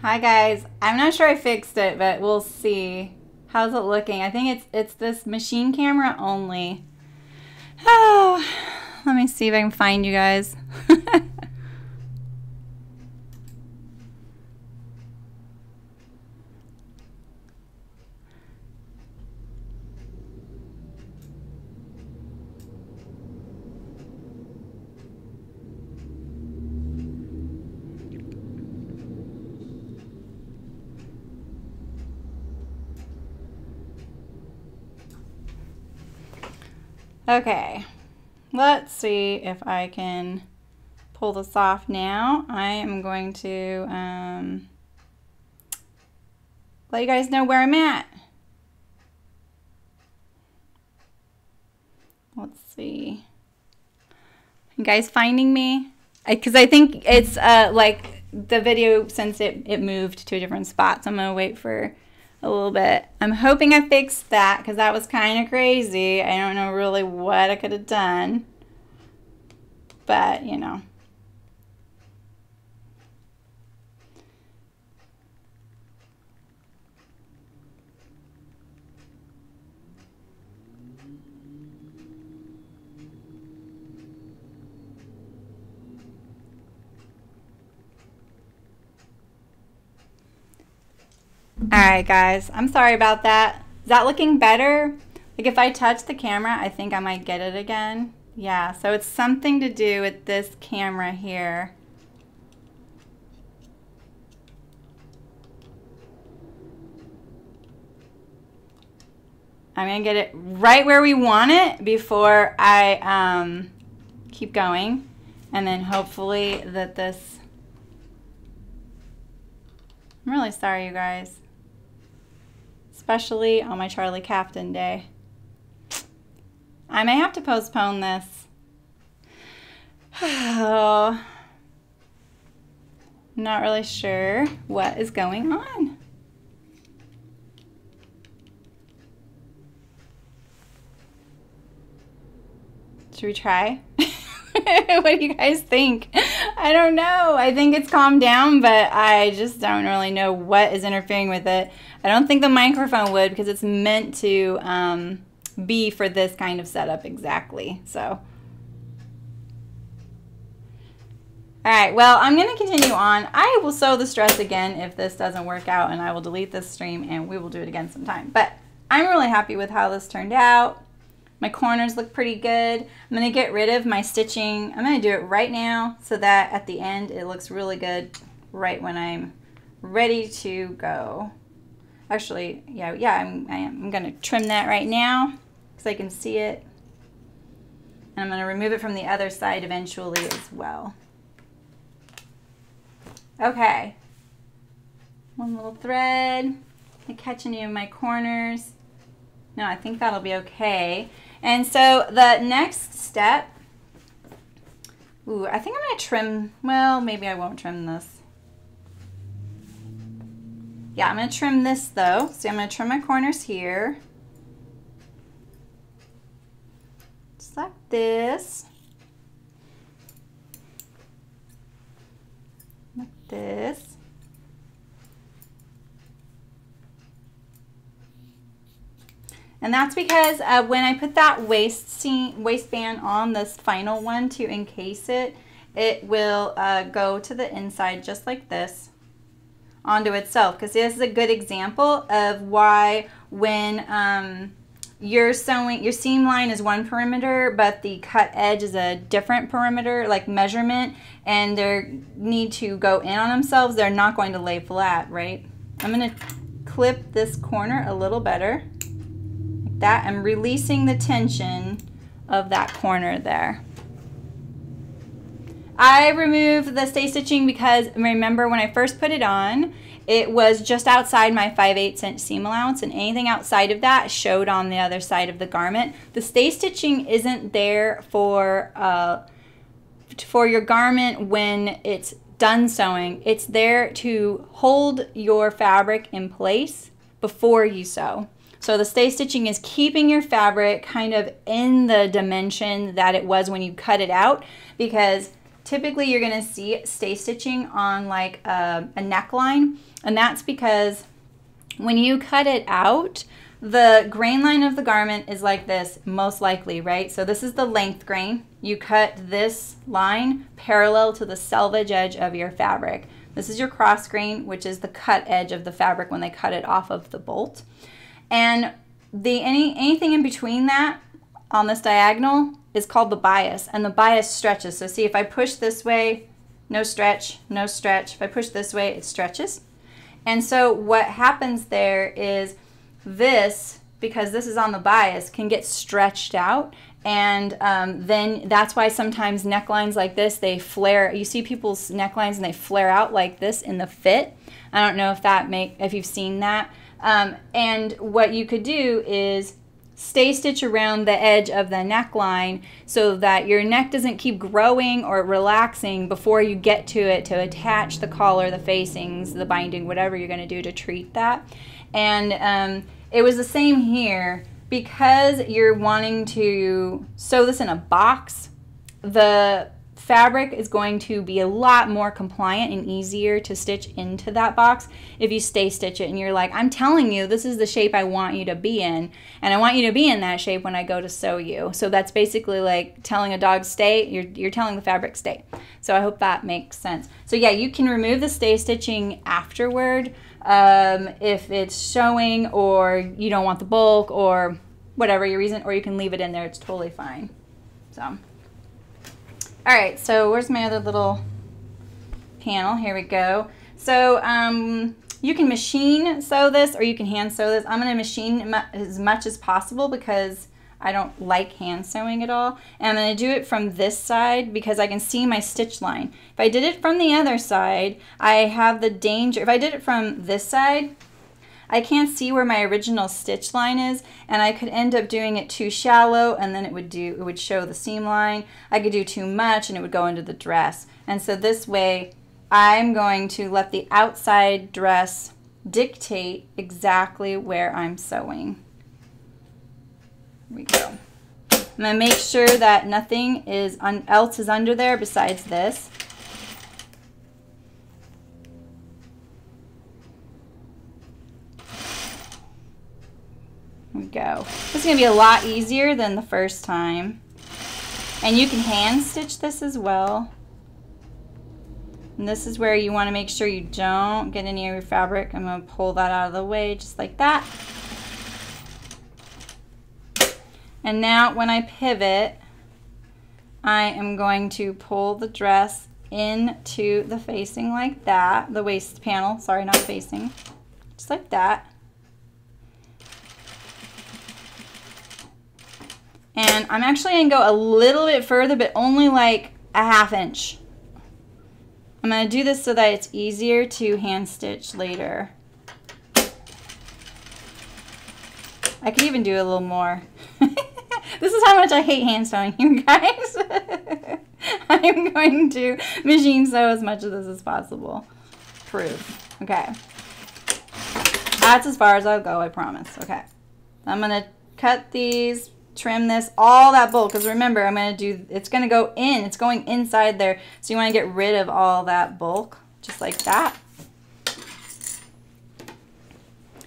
Hi guys. I'm not sure I fixed it, but we'll see. How's it looking? I think it's this machine camera only. Oh, let me see if I can find you guys. Okay, let's see if I can pull this off now. I am going to let you guys know where I'm at. Let's see. You guys finding me? Because I think it's like the video, since it moved to a different spot, so I'm going to wait for a little bit. I'm hoping I fixed that because that was kind of crazy. I don't know really what I could have done, but you know. Alright guys, I'm sorry about that. Is that looking better? Like if I touch the camera, I think I might get it again. Yeah, so it's something to do with this camera here. I'm going to get it right where we want it before I keep going. And then hopefully that this... I'm really sorry, you guys. Especially on my Charlie Caftan day. I may have to postpone this. Oh, I'm not really sure what is going on. Should we try? What do you guys think? I don't know. I think it's calmed down, but I just don't really know what is interfering with it. I don't think the microphone would, because it's meant to be for this kind of setup exactly. So, alright, well, I'm going to continue on. I will sow the stress again if this doesn't work out, and I will delete this stream and we will do it again sometime. But I'm really happy with how this turned out. My corners look pretty good. I'm going to get rid of my stitching. I'm going to do it right now so that at the end it looks really good right when I'm ready to go. Actually, I'm going to trim that right now so I can see it. And I'm going to remove it from the other side eventually as well. Okay. One little thread. I catch any of my corners. No, I think that'll be okay. And so the next step, I think I'm going to trim, well, maybe I won't trim this. Yeah, I'm going to trim this though. So I'm going to trim my corners here. Just like this. Like this. And that's because when I put that waistband on this final one to encase it, it will go to the inside just like this onto itself. Because this is a good example of why when you're sewing, your seam line is one perimeter, but the cut edge is a different perimeter, like measurement, and they need to go in on themselves, they're not going to lay flat, right? I'm going to clip this corner a little better. That I'm releasing the tension of that corner there. I removed the stay stitching because remember when I first put it on, it was just outside my 5/8 inch seam allowance, and anything outside of that showed on the other side of the garment. The stay stitching isn't there for your garment when it's done sewing. It's there to hold your fabric in place before you sew. So the stay stitching is keeping your fabric kind of in the dimension that it was when you cut it out, because typically you're going to see stay stitching on like a neckline, and that's because when you cut it out, the grain line of the garment is like this, most likely, right? So this is the length grain. You cut this line parallel to the selvage edge of your fabric. This is your cross grain, which is the cut edge of the fabric when they cut it off of the bolt. And anything in between that on this diagonal is called the bias, and the bias stretches. So see, if I push this way, no stretch, no stretch. If I push this way, it stretches. And so what happens there is this, because this is on the bias, can get stretched out, and then that's why sometimes necklines like this, they flare. You see people's necklines and they flare out like this in the fit. I don't know if you've seen that. And what you could do is stay stitch around the edge of the neckline so that your neck doesn't keep growing or relaxing before you get to it to attach the collar, the facings, the binding, whatever you're going to do to treat that. And it was the same here. Because you're wanting to sew this in a box, the fabric is going to be a lot more compliant and easier to stitch into that box if you stay stitch it and you're like, I'm telling you, this is the shape I want you to be in, and I want you to be in that shape when I go to sew you. So that's basically like telling a dog stay, you're telling the fabric stay. So I hope that makes sense. So yeah, you can remove the stay stitching afterward if it's showing or you don't want the bulk or whatever your reason, or you can leave it in there, it's totally fine. So all right, so where's my other little panel? Here we go. So you can machine sew this or you can hand sew this. I'm going to machine as much as possible because I don't like hand sewing at all. And I'm going to do it from this side because I can see my stitch line. If I did it from the other side, I have the danger, if I did it from this side, I can't see where my original stitch line is, and I could end up doing it too shallow, and then it would show the seam line. I could do too much and it would go into the dress. And so this way I'm going to let the outside dress dictate exactly where I'm sewing. Here we go. I'm going to make sure that nothing else is under there besides this. There we go. This is going to be a lot easier than the first time. And you can hand stitch this as well. And this is where you want to make sure you don't get any of your fabric. I'm going to pull that out of the way just like that. And now when I pivot, I am going to pull the dress into the facing like that. The waist panel, sorry, not facing. Just like that. And I'm actually going to go a little bit further, but only like a ½ inch. I'm going to do this so that it's easier to hand stitch later. I could even do a little more. This is how much I hate hand sewing, you guys. I'm going to machine sew as much of this as possible. Proof. Okay. That's as far as I'll go, I promise. Okay. I'm going to cut these, trim this, all that bulk, because remember, I'm going to do, it's going to go in, it's going inside there, so you want to get rid of all that bulk, just like that.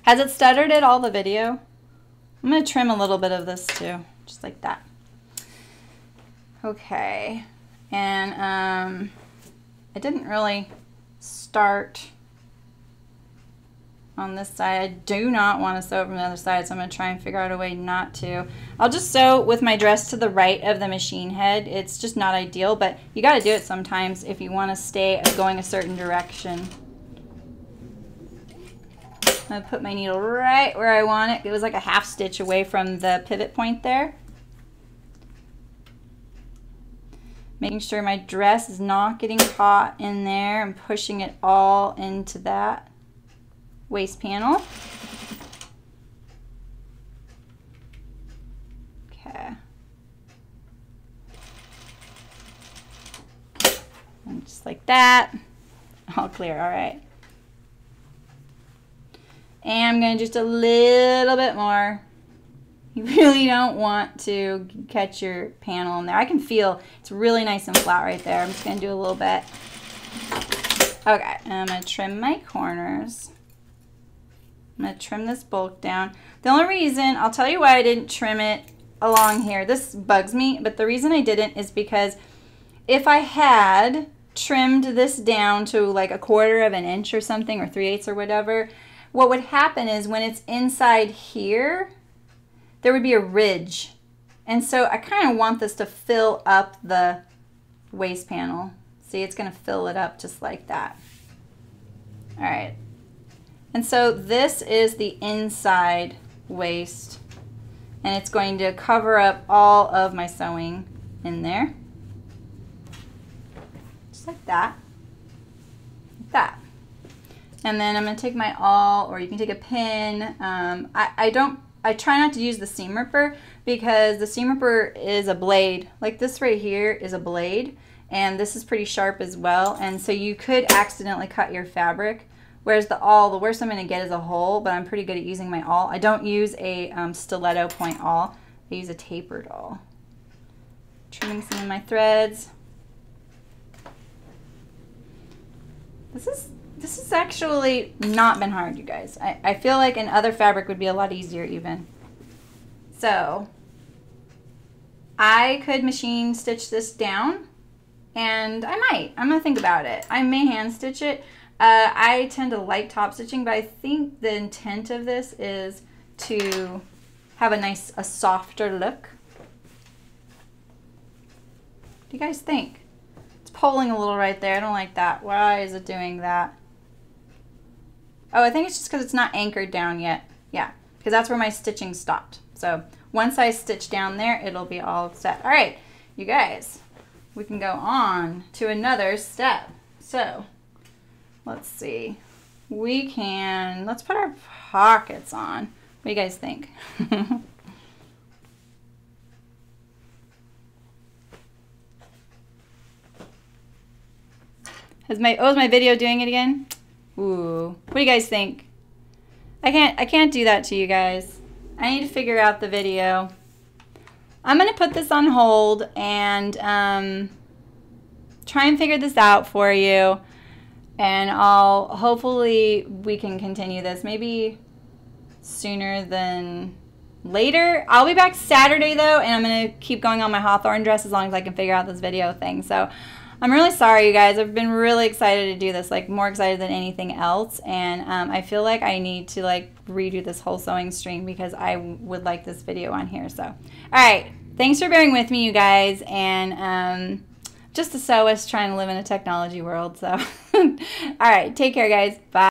Has it stuttered at all, the video? I'm going to trim a little bit of this too, just like that. Okay, and I didn't really start on this side. I do not want to sew it from the other side, so I'm going to try and figure out a way not to. I'll just sew with my dress to the right of the machine head. It's just not ideal, but you got to do it sometimes if you want to stay going a certain direction. I'm going to put my needle right where I want it. It was like a ½ stitch away from the pivot point there. Making sure my dress is not getting caught in there and pushing it all into that waist panel. Okay. And just like that. All clear, all right. And I'm going to just a little bit more You really don't want to catch your panel in there. I can feel it's really nice and flat right there. I'm just going to do a little bit. Okay, and I'm going to trim my corners. I'm going to trim this bulk down. The only reason, I'll tell you why I didn't trim it along here. This bugs me, but the reason I didn't is because if I had trimmed this down to like 1/4 of an inch or something, or 3/8 or whatever, what would happen is when it's inside here, there would be a ridge. And so I kind of want this to fill up the waist panel. See, it's going to fill it up just like that. All right. And so this is the inside waist, and it's going to cover up all of my sewing in there. Just like that. Like that. And then I'm going to take my awl, or you can take a pin. I try not to use the seam ripper because the seam ripper is a blade. Like this right here is a blade, and this is pretty sharp as well. And so you could accidentally cut your fabric. Whereas the awl, the worst I'm going to get is a hole, but I'm pretty good at using my awl. I don't use a stiletto point awl. I use a tapered awl. Trimming some of my threads. This has actually not been hard, you guys. I feel like in other fabric would be a lot easier even. So I could machine stitch this down, and I might. I'm going to think about it. I may hand stitch it. I tend to like top stitching, but I think the intent of this is to have a softer look. What do you guys think? It's pulling a little right there. I don't like that. Why is it doing that? Oh, I think it's just because it's not anchored down yet. Yeah, because that's where my stitching stopped. So once I stitch down there, it'll be all set. All right, you guys, we can go on to another step. So let's see. Let's put our pockets on. What do you guys think? Is my video doing it again? Ooh. What do you guys think? I can't do that to you guys. I need to figure out the video. I'm gonna put this on hold and try and figure this out for you. And hopefully we can continue this maybe sooner than later. I'll be back Saturday though, and I'm gonna keep going on my Hawthorne dress as long as I can figure out this video thing. So I'm really sorry, you guys. I've been really excited to do this, like more excited than anything else. And I feel like I need to like redo this whole sewing stream because I would like this video on here. So, all right. Thanks for bearing with me, you guys. And just a sewist trying to live in a technology world. So, all right. Take care, guys. Bye.